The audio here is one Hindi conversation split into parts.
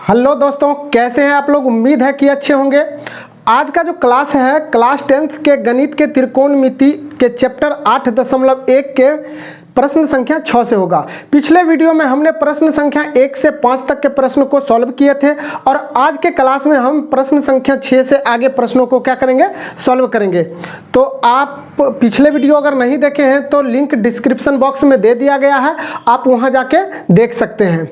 हेलो दोस्तों, कैसे हैं आप लोग। उम्मीद है कि अच्छे होंगे। आज का जो क्लास है क्लास 10th के गणित के त्रिकोणमिति के चैप्टर 8.1 के प्रश्न संख्या 6 से होगा। पिछले वीडियो में हमने प्रश्न संख्या 1 से 5 तक के प्रश्न को सॉल्व किए थे और आज के क्लास में हम प्रश्न संख्या 6 से आगे प्रश्नों को क्या करेंगे, सॉल्व करेंगे। तो आप पिछले वीडियो अगर नहीं देखे हैं तो लिंक डिस्क्रिप्शन बॉक्स में दे दिया गया है, आप वहां जाके देख सकते हैं।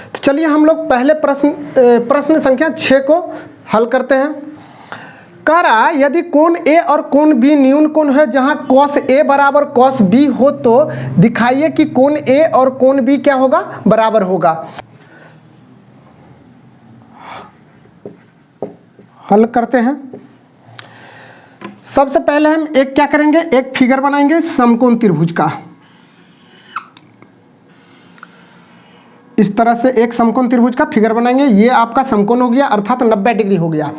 तो चलिए हम लोग पहले प्रश्न संख्या 6 को हल करते हैं। कह रहा है यदि कोण ए और कोण बी न्यून कोण है जहां cos ए बराबर cos बी हो तो दिखाइए कि कोण ए और कोण बी क्या होगा, बराबर होगा। हल करते हैं। सबसे पहले हम एक क्या करेंगे, एक फिगर बनाएंगे समकोण त्रिभुज का। इस तरह से एक समकोण त्रिभुज का फिगर बनाएंगे। ये आपका समकोण हो गया, अर्थात 90 डिग्री हो गया।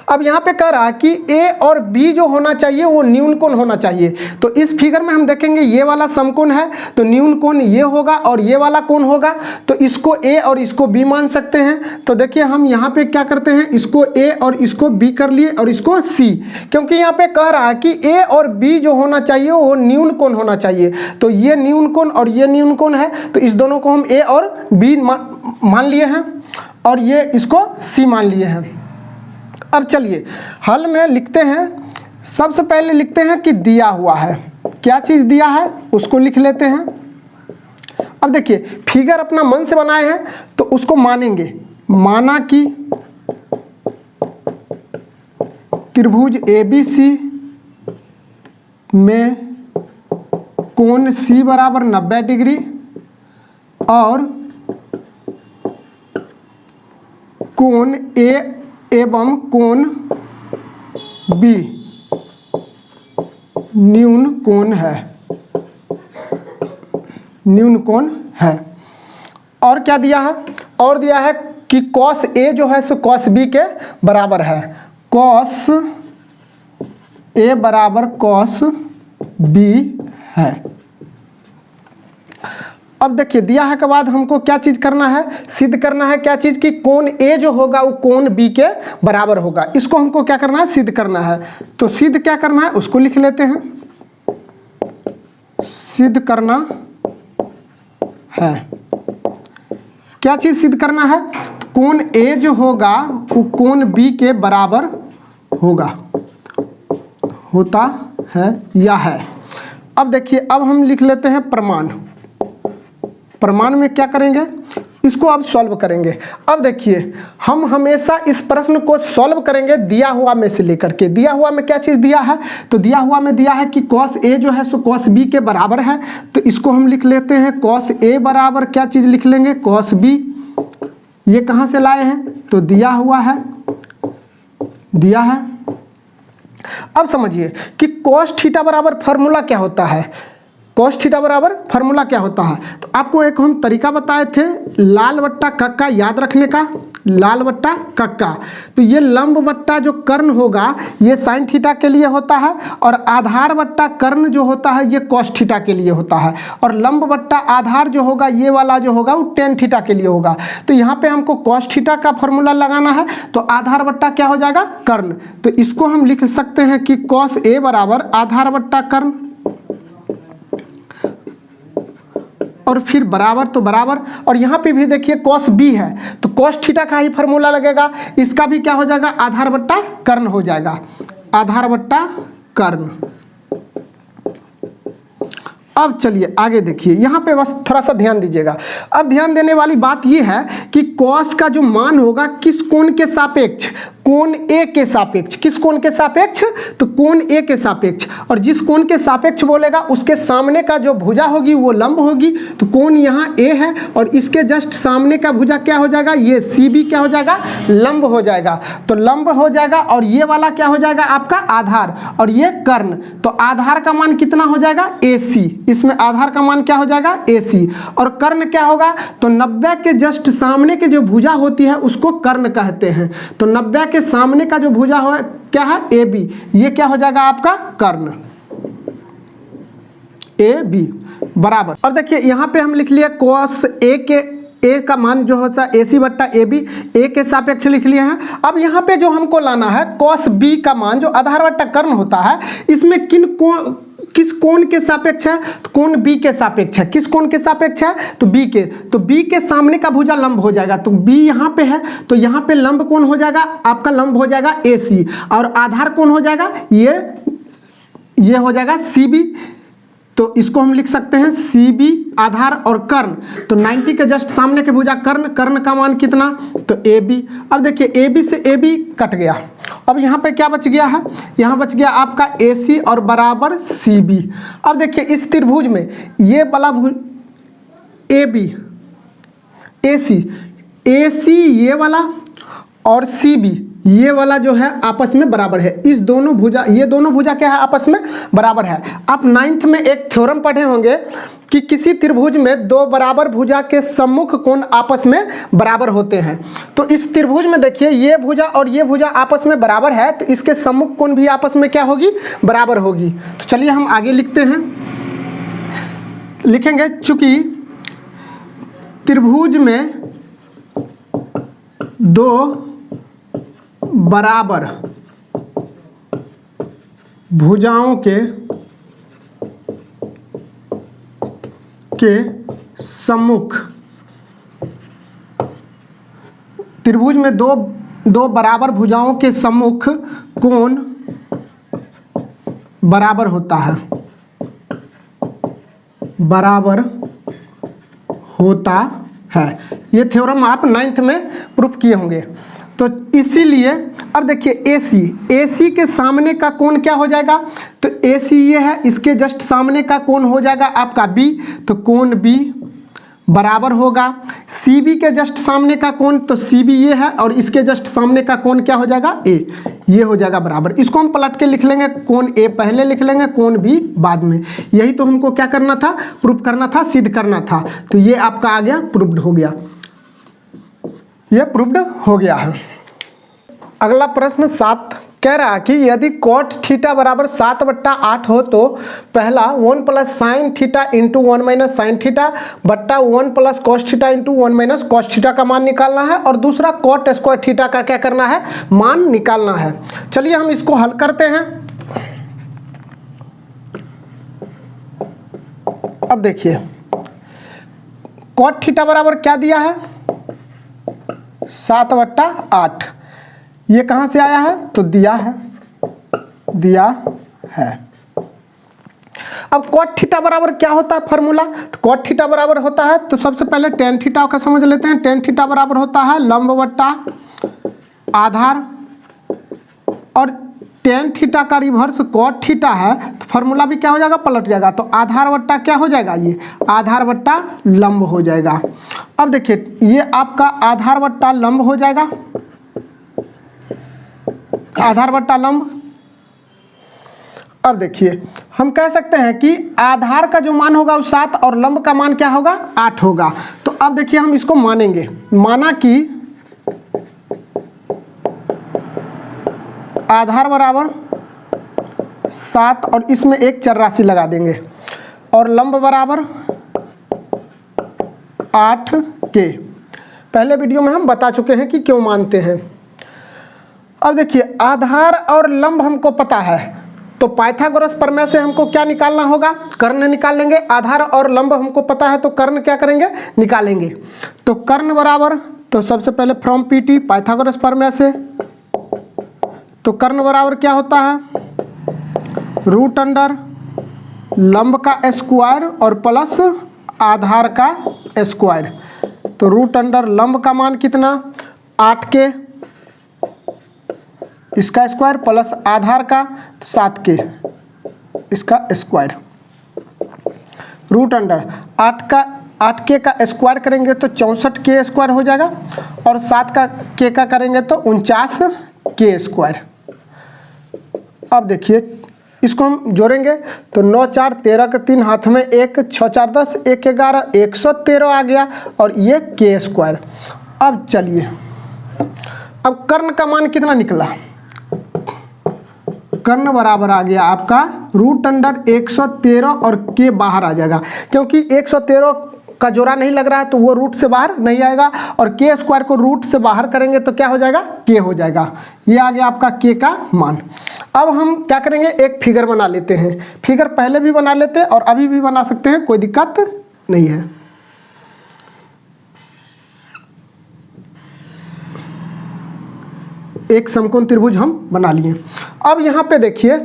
अब यहाँ पे कह रहा है कि ए और बी जो होना चाहिए वो न्यून कोण होना चाहिए। तो इस फिगर में हम देखेंगे ये वाला समकोण है तो न्यून कोण ये होगा और ये वाला कोण होगा, तो इसको ए और इसको बी मान सकते हैं। तो देखिए हम यहाँ पे क्या करते हैं, इसको ए और इसको बी कर लिए और इसको सी, क्योंकि यहाँ पे कह रहा है कि ए और बी जो होना चाहिए वो न्यून कोण होना चाहिए। तो ये न्यून कोण और ये न्यून कोण है, तो इस दोनों को हम ए और बी मान लिए हैं और ये इसको सी मान लिए हैं। अब चलिए हल में लिखते हैं। सबसे पहले लिखते हैं कि दिया हुआ है, क्या चीज़ दिया है उसको लिख लेते हैं। अब देखिए फिगर अपना मन से बनाए हैं तो उसको मानेंगे। माना कि त्रिभुज ABC में कोण C बराबर 90 डिग्री और कोण A एवं कोण B न्यून कोण है, न्यून कोण है। और क्या दिया है, और दिया है कि cos A जो है सो cos B के बराबर है। cos A बराबर cos B है। अब देखिए दिया है के बाद हमको क्या चीज़ करना है, सिद्ध करना है। क्या चीज़ की कोण A जो होगा वो कोण B के बराबर होगा। इसको हमको क्या करना है, सिद्ध करना है। तो सिद्ध क्या करना है उसको लिख लेते हैं। सिद्ध करना है, क्या चीज़ सिद्ध करना है, तो कोण A जो होगा वो कोण B के बराबर होगा, होता है या है। अब देखिए अब हम लिख लेते हैं प्रमाण। प्रमाण में क्या करेंगे, इसको अब सॉल्व करेंगे। अब देखिए हम हमेशा इस प्रश्न को सॉल्व करेंगे दिया हुआ में से लेकर के। दिया हुआ में क्या चीज़ दिया है, तो दिया हुआ में दिया है कि cos A जो है सो cos B के बराबर है। तो इसको हम लिख लेते हैं cos A बराबर क्या चीज़ लिख लेंगे, cos B। ये कहाँ से लाए हैं, तो दिया हुआ है, दिया है। अब समझिए कि cos थीटा बराबर फार्मूला क्या होता है। cos थीटा बराबर फार्मूला क्या होता है, तो आपको एक हम तरीका बताए थे लाल बट्टा कक्का याद रखने का। लाल बट्टा कक्का, तो ये लंब बट्टा जो कर्ण होगा ये साइन थीटा के लिए होता है और आधार बट्टा कर्ण जो होता है ये cos थीटा के लिए होता है और लंब बट्टा आधार जो होगा ये वाला जो होगा वो tan थीटा के लिए होगा। तो यहाँ पे हमको cos थीटा का फार्मूला लगाना है, तो आधार बट्टा क्या हो जाएगा, कर्ण। तो इसको हम लिख सकते हैं कि cos A बराबर आधार बट्टा कर्ण और फिर बराबर तो बराबर। और यहाँ पे भी देखिए cos B है तो cos थीटा का ही फार्मूला लगेगा। इसका भी क्या हो जाएगा, आधार बट्टा कर्ण हो जाएगा, आधार बट्टा कर्ण। अब चलिए आगे देखिए, यहाँ पे बस थोड़ा सा ध्यान दीजिएगा। अब ध्यान देने वाली बात यह है कि cos का जो मान होगा किस कोण के सापेक्ष, कोण A के सापेक्ष। किस कोण के सापेक्ष, तो कोण A के सापेक्ष। और जिस कोण के सापेक्ष बोलेगा उसके सामने का जो भुजा होगी वो लंब होगी। तो कोण यहाँ A है और इसके जस्ट सामने का भुजा क्या हो जाएगा, ये CB क्या हो जाएगा, लंब हो जाएगा। तो लंब हो जाएगा और ये वाला क्या हो जाएगा आपका आधार और ये कर्ण। तो आधार का मान कितना हो जाएगा, AC। इसमें आधार का मान क्या हो जाएगा, AC। और कर्ण क्या होगा, तो 90 के जस्ट सामने के जो भुजा होती है उसको कर्ण कहते हैं। तो 90 के सामने का जो भुजा हो क्या है, AB। ये क्या हो जाएगा आपका कर्ण, AB बराबर। अब देखिए यहाँ पे हम लिख लिया cos A के ए का मान जो होता है AC बट्टा AB, ए के सापेक्ष लिख लिए हैं। अब यहाँ पे जो हमको लाना है cos B का मान जो आधार बट्टा कर्ण होता है, इसमें किस कोण के सापेक्ष है? तो कोण B के सापेक्ष है। किस कोण के सापेक्ष है? तो B के। तो B के सामने का भुजा लंब हो जाएगा, तो B यहाँ पे है तो यहाँ पे लंब कोण हो जाएगा, आपका लंब हो जाएगा AC, और आधार कोण हो जाएगा ये हो जाएगा CB। तो इसको हम लिख सकते हैं CB आधार और कर्ण, तो 90 के जस्ट सामने के भुजा कर्ण का मान कितना? तो AB। अब देखिए AB से AB कट गया, अब यहाँ पे क्या बच गया है? यहाँ बच गया आपका AC और बराबर CB। अब देखिए इस त्रिभुज में ये वाला भुज AB, AC ये वाला और CB ये वाला जो है आपस में बराबर है। इस दोनों भुजा, ये दोनों भुजा क्या है? आपस में बराबर है। आप 9th में एक थ्योरम पढ़े होंगे कि किसी त्रिभुज में दो बराबर भुजा के सम्मुख कोण आपस में बराबर होते हैं। तो इस त्रिभुज में देखिए ये भुजा और ये भुजा आपस में बराबर है, तो इसके सम्मुख कोण भी आपस में क्या होगी? बराबर होगी। तो चलिए हम आगे लिखते हैं, लिखेंगे चूंकि त्रिभुज में दो बराबर भुजाओं के सम्मुख, त्रिभुज में दो बराबर भुजाओं के सम्मुख कोण बराबर होता है, बराबर होता है। ये थ्योरम आप 9th में प्रूफ किए होंगे। तो इसीलिए अब देखिए AC के सामने का कोण क्या हो जाएगा? तो AC ये है, इसके जस्ट सामने का कोण हो जाएगा आपका B, तो कोण B बराबर होगा CB के जस्ट सामने का कोण, तो CB ये है और इसके जस्ट सामने का कोण क्या हो जाएगा? A, ये हो जाएगा बराबर। इसको हम पलट के लिख लेंगे, कोण A पहले लिख लेंगे, कोण B बाद में। यही तो हमको क्या करना था? प्रूफ करना था, सिद्ध करना था। तो ये आपका आ गया, प्रूफ्ड हो गया, ये प्रूफ्ड हो गया है। अगला प्रश्न 7 कह रहा कि यदि cot थीटा बराबर 7/8 हो तो पहला 1 plus sine theta into 1 minus sine theta बट्टा 1 plus cos theta into 1 minus cos theta का मान निकालना है, और दूसरा cot स्क्वायर थीटा का क्या करना है? मान निकालना है। चलिए हम इसको हल करते हैं। अब देखिए cot थीटा बराबर क्या दिया है? 7/8। ये कहाँ से आया है? तो दिया है। अब cot थीटा बराबर क्या होता है फॉर्मूला? तो cot थीटा बराबर होता है, तो सबसे पहले tan थीटा का समझ लेते हैं। tan थीटा बराबर होता है लंब बट्टा आधार, और tan थीटा का रिवर्स cot थीटा है, तो फॉर्मूला भी क्या हो जाएगा? पलट जाएगा। तो आधार बट्टा क्या हो जाएगा? ये आधार बट्टा लंब हो जाएगा। अब देखिए ये आपका आधार बट्टा लंब हो जाएगा, आधार बट्टा लंब। अब देखिए हम कह सकते हैं कि आधार का जो मान होगा वो 7 और लंब का मान क्या होगा? 8 होगा। तो अब देखिए हम इसको मानेंगे, माना कि आधार बराबर 7 और इसमें एक चर राशि लगा देंगे, और लंब बराबर 8 के। पहले वीडियो में हम बता चुके हैं कि क्यों मानते हैं। अब देखिए आधार और लंब हमको पता है, तो पाइथागोरस प्रमेय से हमको क्या निकालना होगा? कर्ण निकाल लेंगे। आधार और लंब हमको पता है, तो कर्ण क्या करेंगे? निकालेंगे। तो कर्ण बराबर, तो सबसे पहले फ्रॉम PT पाइथागोरस प्रमेय से, तो कर्ण बराबर क्या होता है? रूट अंडर लंब का स्क्वायर और प्लस आधार का स्क्वायर। तो रूट अंडर लंब का मान कितना? 8 के, इसका स्क्वायर प्लस आधार का 7 के, इसका स्क्वायर। रूट अंडर 8 के का स्क्वायर करेंगे तो 64 के स्क्वायर हो जाएगा, और 7 का के का करेंगे तो 49 के स्क्वायर। अब देखिए इसको हम जोड़ेंगे तो 9 4 13 के 3 हाथ में 1, 6 4 10, 1 11, 113 आ गया, और ये के स्क्वायर। अब चलिए अब कर्ण का मान कितना निकला? कर्ण बराबर आ गया आपका रूट अंडर 113, और के बाहर आ जाएगा, क्योंकि 113 का जोड़ा नहीं लग रहा है तो वो रूट से बाहर नहीं आएगा, और के स्क्वायर को रूट से बाहर करेंगे तो क्या हो जाएगा, के हो जाएगा। ये आ गया आपका के का मान। अब हम क्या करेंगे, एक फिगर बना लेते हैं। फिगर पहले भी बना लेते हैं और अभी भी बना सकते हैं, कोई दिक्कत नहीं है। एक समकोण त्रिभुज हम बना लिए। अब यहाँ पे देखिए,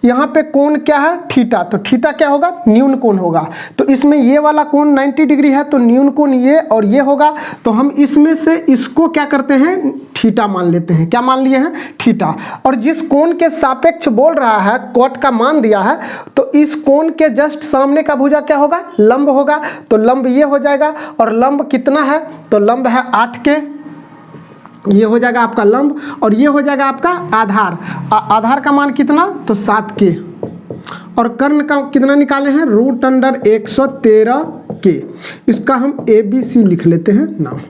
यहाँ पे कोण क्या है, थीटा। तो थीटा क्या होगा, न्यून कोण होगा। तो इसमें ये वाला कोण 90 डिग्री है, तो न्यून कोण ये और ये होगा। तो हम इसमें से इसको क्या करते हैं, थीटा मान लेते हैं। क्या मान लिए हैं, थीटा। और जिस कोण के सापेक्ष बोल रहा है, कॉट का मान दिया है, तो इस कोण के जस्ट सामने का भुजा क्या होगा, लंब होगा। तो लंब ये हो जाएगा, और लंब कितना है, तो लंब है 8 के, ये हो जाएगा आपका लंब, और ये हो जाएगा आपका आधार। आधार का मान कितना, तो 7 के, और कर्ण का कितना निकाले हैं, √113 के। इसका हम ABC लिख लेते हैं नाम।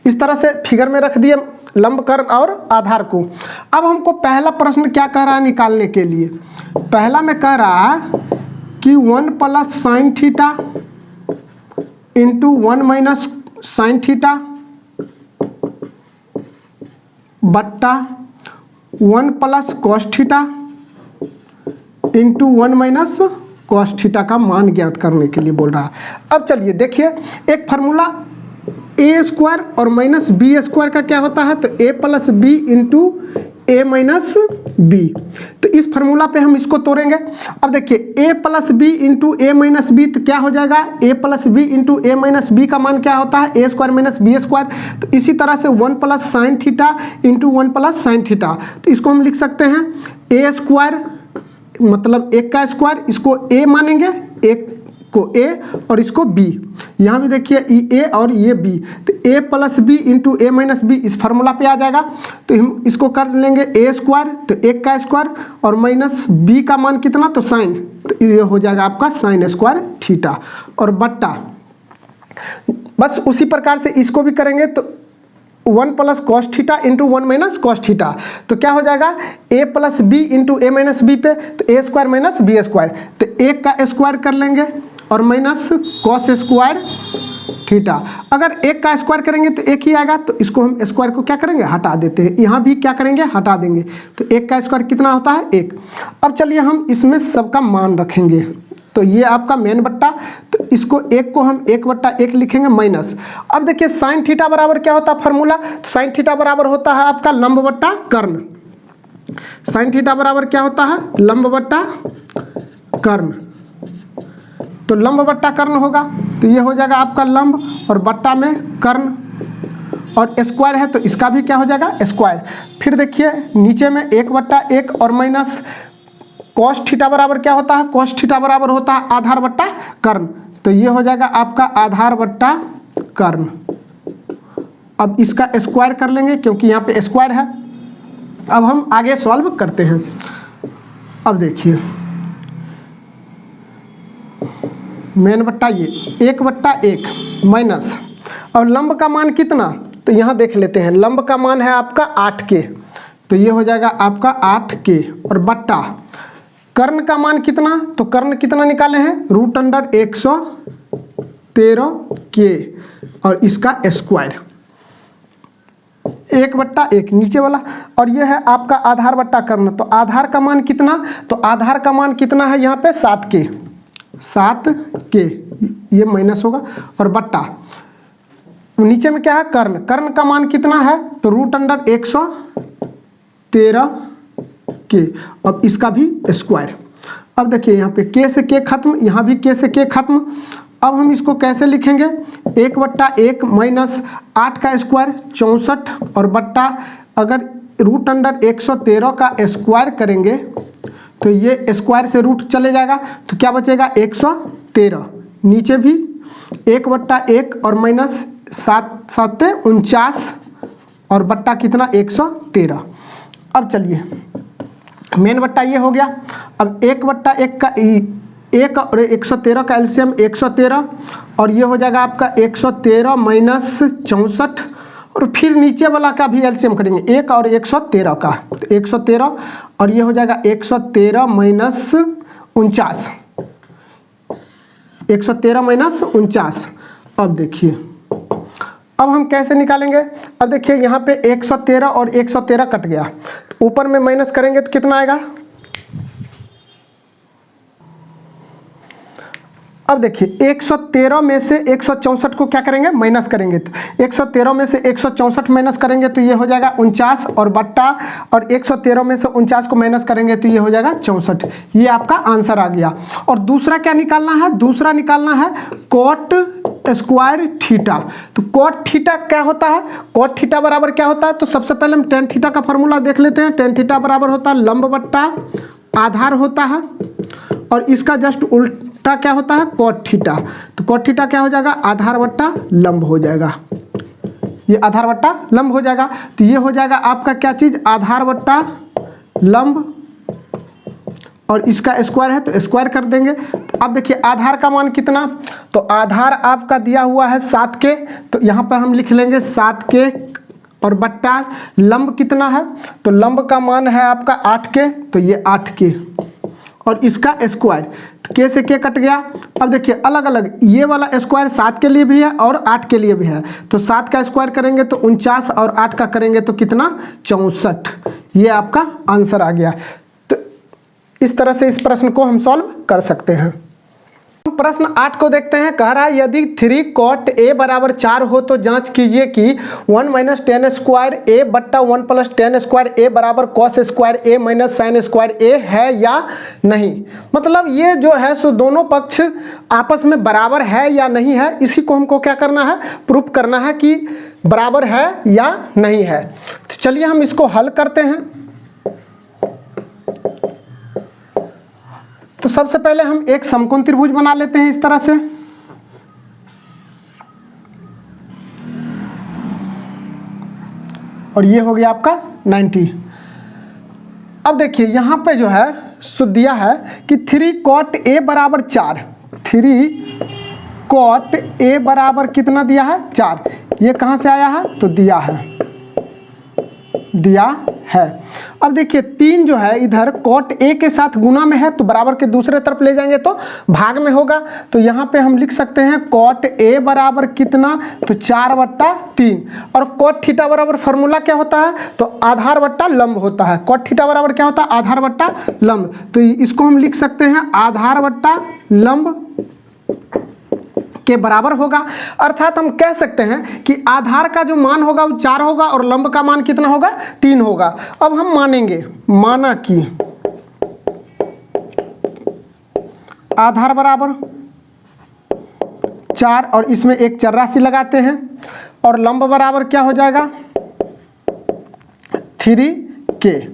इस तरह से फिगर में रख दिए लंब, कर्ण और आधार को। अब हमको पहला प्रश्न क्या कह रहा है निकालने के लिए, पहला में कह रहा है कि 1 + sin थीटा × 1 - sin थीटा बट्टा 1 + cos थीटा × 1 - cos थीटा का मान ज्ञात करने के लिए बोल रहा है। अब चलिए देखिए, एक फार्मूला a² और -b² का क्या होता है, तो a + b × a - b। तो इस फार्मूला पे हम इसको तोड़ेंगे। अब देखिए, a + b × a - b, तो क्या हो जाएगा, a + b × a - b का मान क्या होता है, a² - b²। तो इसी तरह से 1 + sin थीटा × 1 + sin थीटा, तो इसको हम लिख सकते हैं a² मतलब 1 का स्क्वायर, इसको a मानेंगे, 1 को a और इसको b। यहाँ भी देखिए ये a और ये b, तो a + b × a - b इस फार्मूला पे आ जाएगा। तो हम इसको कर लेंगे a², तो 1 का स्क्वायर, और -b का मान कितना, तो साइन, तो ये हो जाएगा आपका sin² थीटा, और बट्टा बस उसी प्रकार से इसको भी करेंगे। तो 1 + cos थीटा × 1 - cos थीटा, तो क्या हो जाएगा, a + b × a - b पे, तो a² - b², तो 1 का स्क्वायर कर लेंगे और -cos² थीटा। अगर 1 का स्क्वायर करेंगे तो 1 ही आएगा, तो इसको हम स्क्वायर को क्या करेंगे, हटा देते हैं। यहाँ भी क्या करेंगे, हटा देंगे। तो 1 का स्क्वायर कितना होता है, 1। अब चलिए हम इसमें सबका मान रखेंगे। तो ये आपका मेन बट्टा, तो इसको 1 को हम 1/1 लिखेंगे माइनस। अब देखिए sin थीटा बराबर क्या होता है फार्मूला, तो sin थीटा बराबर होता है आपका लंब बट्टा कर्ण। sin थीटा बराबर क्या होता है, लंब बट्टा कर्ण। तो लंब बट्टा कर्ण होगा, तो ये हो जाएगा आपका लंब और बट्टा में कर्ण, और स्क्वायर है तो इसका भी क्या हो जाएगा, स्क्वायर। फिर देखिए नीचे में 1/1 और माइनस cos थीटा बराबर क्या होता है, cos थीटा बराबर होता है आधार बट्टा कर्ण। तो ये हो जाएगा आपका आधार बट्टा कर्ण। अब इसका स्क्वायर कर लेंगे क्योंकि यहाँ पे स्क्वायर है। अब हम आगे सॉल्व करते हैं। अब देखिए मेन बट्टा ये 1/1 माइनस, और लंब का मान कितना, तो यहाँ देख लेते हैं, लंब का मान है आपका 8 के, तो ये हो जाएगा आपका 8 के, और बट्टा कर्ण का मान कितना, तो कर्ण कितना निकाले हैं, √113 के, और इसका स्क्वायर 1/1 नीचे वाला, और ये है आपका आधार बट्टा कर्ण। तो आधार का मान कितना, तो आधार का मान कितना है यहाँ पे 7 के, ये माइनस होगा, और बट्टा नीचे में क्या है, कर्ण। कर्ण का मान कितना है, तो √113 के, अब इसका भी स्क्वायर। अब देखिए यहाँ पे k से k खत्म, यहाँ भी k से k खत्म। अब हम इसको कैसे लिखेंगे, 1/1 माइनस 8 का स्क्वायर 64, और बट्टा अगर √113 का स्क्वायर करेंगे तो ये स्क्वायर से रूट चले जाएगा, तो क्या बचेगा 113, नीचे भी 1/1 और माइनस 7 7 49, और बट्टा कितना 113। अब चलिए मेन बट्टा ये हो गया। अब 1/1 का 1 और 113 का एलसीएम 113, और ये हो जाएगा आपका 113 माइनस 64, और फिर नीचे वाला का भी एलसीएम करेंगे 1 और 113 का, तो 113, और ये हो जाएगा 113 माइनस 49, 113 माइनस 49, अब देखिए, अब हम कैसे निकालेंगे। अब देखिए यहाँ पे 113 और 113 कट गया, तो ऊपर में माइनस करेंगे तो कितना आएगा। अब देखिए 113 में से 164 को क्या करेंगे, माइनस करेंगे। तो 113 में से 164 माइनस करेंगे तो ये हो जाएगा 49 और बट्टा, और 113 में से 49 को माइनस करेंगे तो ये हो जाएगा 64। ये आपका आंसर आ गया। और दूसरा क्या निकालना है, दूसरा निकालना है कॉट स्क्वायर थीटा। तो कॉट थीटा क्या होता है, कॉट थीटा बराबर क्या होता है, तो सबसे पहले हम टेन थीटा का फॉर्मूला देख लेते हैं। टेन थीटा बराबर होता है लंब बट्टा आधार होता है, और इसका जस्ट उल्टा क्या होता है, कॉट थीटा। तो कॉट थीटा क्या हो जाएगा, आधार बट्टा लंब हो जाएगा। ये आधार बट्टा लंब हो जाएगा। तो ये हो जाएगा आपका क्या चीज़, आधार बट्टा लंब, और इसका स्क्वायर है तो स्क्वायर कर देंगे। तो अब देखिए आधार का मान कितना, तो आधार आपका दिया हुआ है 7 के, तो यहाँ पर हम लिख लेंगे 7 के, और बट्टा लंब कितना है, तो लंब का मान है आपका 8 के, तो ये 8 के, और इसका स्क्वायर, तो के से के कट गया। अब देखिए अलग अलग, ये वाला स्क्वायर 7 के लिए भी है और 8 के लिए भी है। तो 7 का स्क्वायर करेंगे तो 49, और 8 का करेंगे तो कितना, 64। ये आपका आंसर आ गया। तो इस तरह से इस प्रश्न को हम सॉल्व कर सकते हैं। प्रश्न 8 को देखते हैं। कह रहा है यदि 3 cot a बराबर 4 हो तो जांच कीजिए कि 1 - 10 स्क्वायर a बट्टा 1 + 10 स्क्वायर a बराबर cos square a minus sine square a है या नहीं। मतलब ये जो है सो दोनों पक्ष आपस में बराबर है या नहीं है, इसी को हमको क्या करना है, प्रूफ करना है कि बराबर है या नहीं है। तो चलिए हम इसको हल करते हैं। तो सबसे पहले हम एक समकोण त्रिभुज बना लेते हैं इस तरह से। और ये हो गया आपका 90। अब देखिए यहाँ पे जो है सो दिया है कि 3 cot a बराबर 4, 3 cot a बराबर कितना दिया है, 4। ये कहाँ से आया है, तो दिया है। अब देखिए 3 जो है इधर cot a के साथ गुना में है, तो बराबर के दूसरे तरफ ले जाएंगे तो भाग में होगा। तो यहाँ पे हम लिख सकते हैं cot a बराबर कितना, तो 4/3, और cot थीटा बराबर फार्मूला क्या होता है, तो आधार बट्टा लंब होता है। cot थीटा बराबर क्या होता है, आधार बट्टा लंब। तो इसको हम लिख सकते हैं आधार बट्टा लंब के बराबर होगा। अर्थात हम कह सकते हैं कि आधार का जो मान होगा वो 4 होगा और लंब का मान कितना होगा, 3 होगा। अब हम मानेंगे, माना कि आधार बराबर 4 और इसमें एक चरराशि लगाते हैं, और लंब बराबर क्या हो जाएगा, 3k।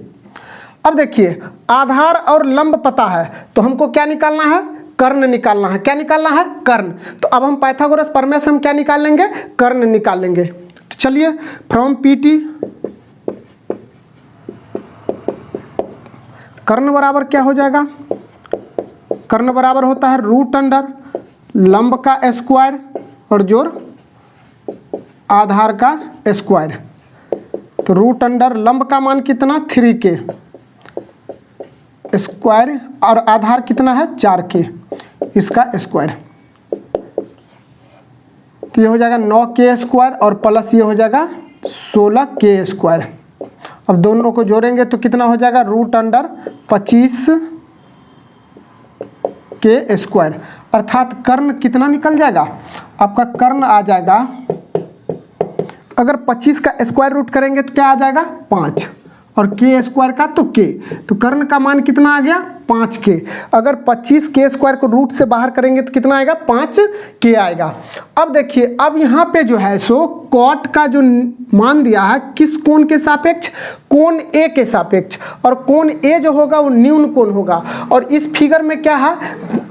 अब देखिए आधार और लंब पता है, तो हमको क्या निकालना है, कर्ण निकालना है। क्या निकालना है, कर्ण। तो अब हम पाइथागोरस प्रमेय से हम क्या निकाल लेंगे, कर्ण निकाल लेंगे। तो चलिए फ्रॉम PT कर्ण बराबर क्या हो जाएगा, कर्ण बराबर होता है √अंडर लंब का स्क्वायर और जोड़ आधार का स्क्वायर। तो √अंडर लंब का मान कितना, 3k स्क्वायर, और आधार कितना है, 4k, इसका स्क्वायर। तो ये हो जाएगा 9k स्क्वायर, और प्लस ये हो जाएगा 16k स्क्वायर। अब दोनों को जोड़ेंगे तो कितना हो जाएगा, √अंडर 25k स्क्वायर। अर्थात कर्ण कितना निकल जाएगा, आपका कर्ण आ जाएगा, अगर 25 का स्क्वायर रूट करेंगे तो क्या आ जाएगा, 5, और k स्क्वायर का तो k, तो कर्ण का मान कितना आ गया, 5k। अगर 25k स्क्वायर को रूट से बाहर करेंगे तो कितना आएगा, 5k आएगा। अब देखिए अब यहाँ पे जो है सो cot का जो मान दिया है किस कोण के सापेक्ष, कोण A के सापेक्ष, और कोण A जो होगा वो न्यून कोण होगा। और इस फिगर में क्या है,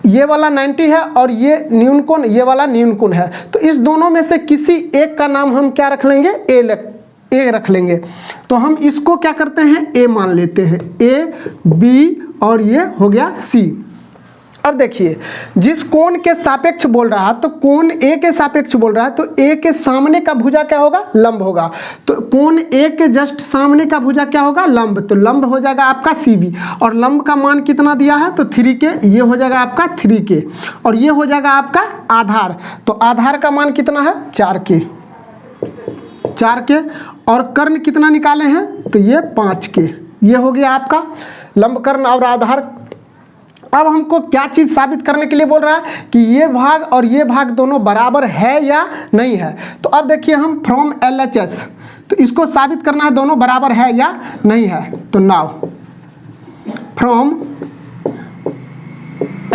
ये वाला 90 है और ये न्यून कोण, ये वाला न्यून कोण है। तो इस दोनों में से किसी एक का नाम हम क्या रख लेंगे, A रख लेंगे। तो हम इसको क्या करते हैं, A मान लेते हैं, A B और ये हो गया C। अब देखिए जिस कोण के सापेक्ष बोल रहा है तो कोण ए के सापेक्ष बोल रहा है तो ए के सामने का भुजा क्या होगा, लंब होगा। तो कोण ए के जस्ट सामने का भुजा क्या होगा, लंब। तो लंब हो जाएगा आपका सी बी और लंब का मान कितना दिया है तो 3K, ये हो जाएगा आपका 3K और ये हो जाएगा आपका आधार। तो आधार का मान कितना है 4K और कर्ण कितना निकाले हैं तो ये 5K। ये हो गया आपका लंब, कर्ण और आधार। अब हमको क्या चीज़ साबित करने के लिए बोल रहा है कि ये भाग और ये भाग दोनों बराबर है या नहीं है। तो अब देखिए हम फ्रॉम LHS, तो इसको साबित करना है दोनों बराबर है या नहीं है। तो now from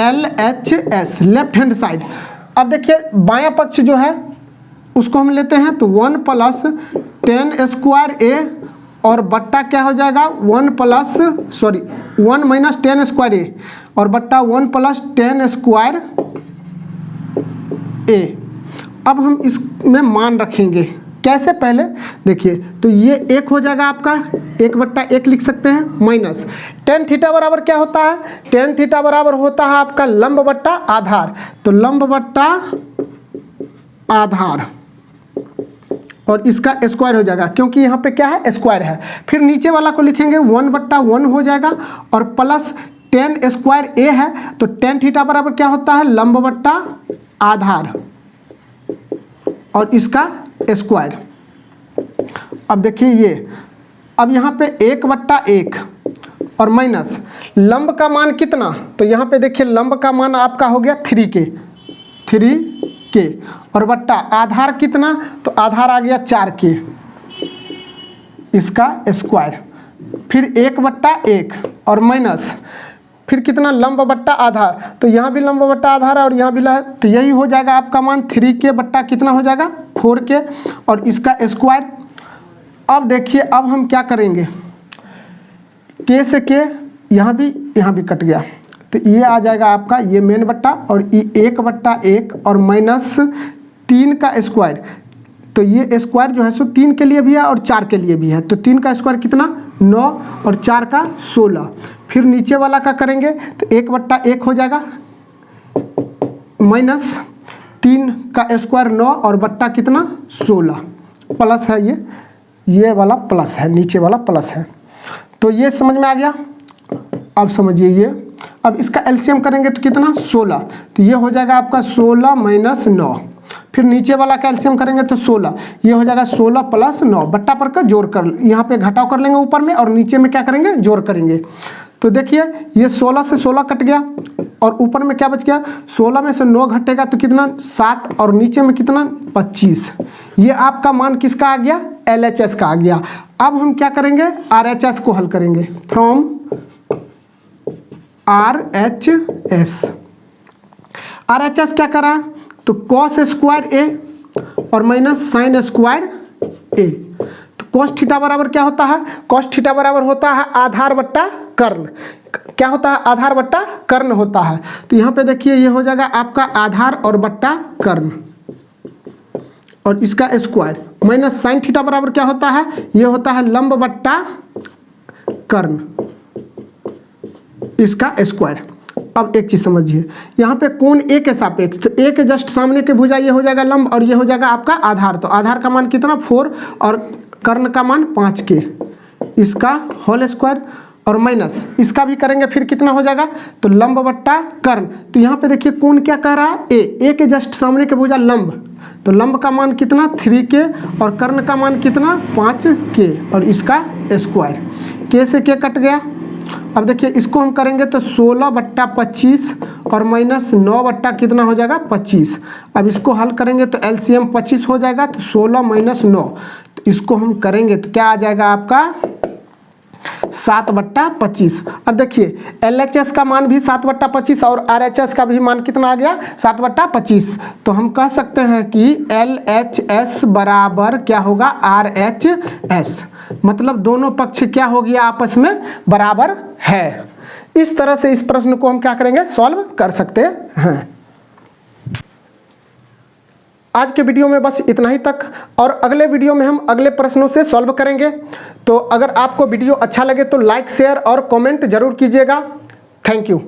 LHS left hand side, अब देखिए बायां पक्ष जो है उसको हम लेते हैं तो 1 + 10 स्क्वायर A और बट्टा क्या हो जाएगा 1 - 10 स्क्वायर A और बट्टा 1 + 10 स्क्वायर A। अब हम इसमें मान रखेंगे कैसे, पहले देखिए तो ये 1 हो जाएगा आपका 1/1 लिख सकते हैं माइनस tan थीटा बराबर क्या होता है, tan थीटा बराबर होता है आपका लंब बट्टा आधार। तो लंब बट्टा आधार और इसका स्क्वायर हो जाएगा क्योंकि यहाँ पे क्या है स्क्वायर है। फिर नीचे वाला को लिखेंगे 1/1 हो जाएगा और प्लस tan स्क्वायर A है तो tan थीटा बराबर क्या होता है लंब बट्टा आधार और इसका स्क्वायर। अब देखिए ये अब यहाँ पे 1/1 और माइनस लंब का मान कितना, तो यहाँ पे देखिए लंब का मान आपका हो गया 3K और बट्टा आधार कितना, तो आधार आ गया 4K, इसका स्क्वायर। फिर 1/1 और माइनस फिर कितना लंब बट्टा आधार, तो यहाँ भी लंब बट्टा आधार है और यहाँ भी है, तो यही हो जाएगा आपका मान 3K बट्टा कितना हो जाएगा 4K और इसका स्क्वायर। अब देखिए अब हम क्या करेंगे, K से K यहाँ भी कट गया तो ये आ जाएगा आपका ये मेन बट्टा और ये 1/1 और माइनस 3 का स्क्वायर। तो ये स्क्वायर जो है सो 3 के लिए भी है और 4 के लिए भी है। तो 3 का स्क्वायर कितना 9 और 4 का 16। फिर नीचे वाला का करेंगे तो 1/1 हो जाएगा माइनस 3 का स्क्वायर 9 और बट्टा कितना 16 प्लस है ये वाला प्लस है, नीचे वाला प्लस है। तो ये समझ में आ गया। अब समझिए ये अब इसका एलसीएम करेंगे तो कितना 16, तो ये हो जाएगा आपका 16 - 9। फिर नीचे वाला का एलसीएम करेंगे तो 16, ये हो जाएगा 16 + 9 बट्टा पर का जोड़ कर यहाँ पे घटाव कर लेंगे ऊपर में और नीचे में क्या करेंगे जोड़ करेंगे। तो देखिए ये 16 से 16 कट गया और ऊपर में क्या बच गया 16 में से 9 घटेगा तो कितना 7 और नीचे में कितना 25। ये आपका मान किसका आ गया LHS का आ गया। अब हम क्या करेंगे RHS को हल करेंगे फ्रॉम RHS क्या करा तो cos स्क्वायर A और माइनस sin स्क्वायर A। तो cos थीटा बराबर क्या होता है, cos थीटा बराबर होता है आधार बट्टा कर्ण। क्या होता है आधार बट्टा कर्ण होता है। तो यहाँ पे देखिए ये हो जाएगा आपका आधार और बट्टा कर्ण और इसका स्क्वायर माइनस sin थीटा बराबर क्या होता है, ये होता है लंब बट्टा कर्ण, इसका स्क्वायर। अब एक चीज समझिए यहाँ पे कोण A के सापेक्ष, तो A के जस्ट सामने के भुजा ये हो जाएगा लंब और ये हो जाएगा आपका आधार। तो आधार का मान कितना 4 और कर्ण का मान 5K, इसका होल स्क्वायर और माइनस इसका भी करेंगे फिर कितना हो जाएगा तो लंब बट्टा कर्ण। तो यहाँ पे देखिए कोण क्या कह रहा है A के जस्ट सामने के भुजा लंब, तो लंब का मान कितना 3K और कर्ण का मान कितना 5K और इसका स्क्वायर। K से K कट गया। अब देखिए इसको हम करेंगे तो 16/25 और माइनस 9 कितना हो जाएगा 25। अब इसको हल करेंगे तो एलसीएम 25 हो जाएगा तो 16 - 9, तो इसको हम करेंगे तो क्या आ जाएगा आपका 7/25। अब देखिए LHS का मान भी 7/25 और RHS का भी मान कितना आ गया 7/25। तो हम कह सकते हैं कि LHS बराबर क्या होगा RHS, मतलब दोनों पक्ष क्या हो गया आपस में बराबर है। इस तरह से इस प्रश्न को हम क्या करेंगे सॉल्व कर सकते हैं। आज के वीडियो में बस इतना ही तक और अगले वीडियो में हम अगले प्रश्नों से सॉल्व करेंगे। तो अगर आपको वीडियो अच्छा लगे तो लाइक शेयर और कमेंट जरूर कीजिएगा। Thank you.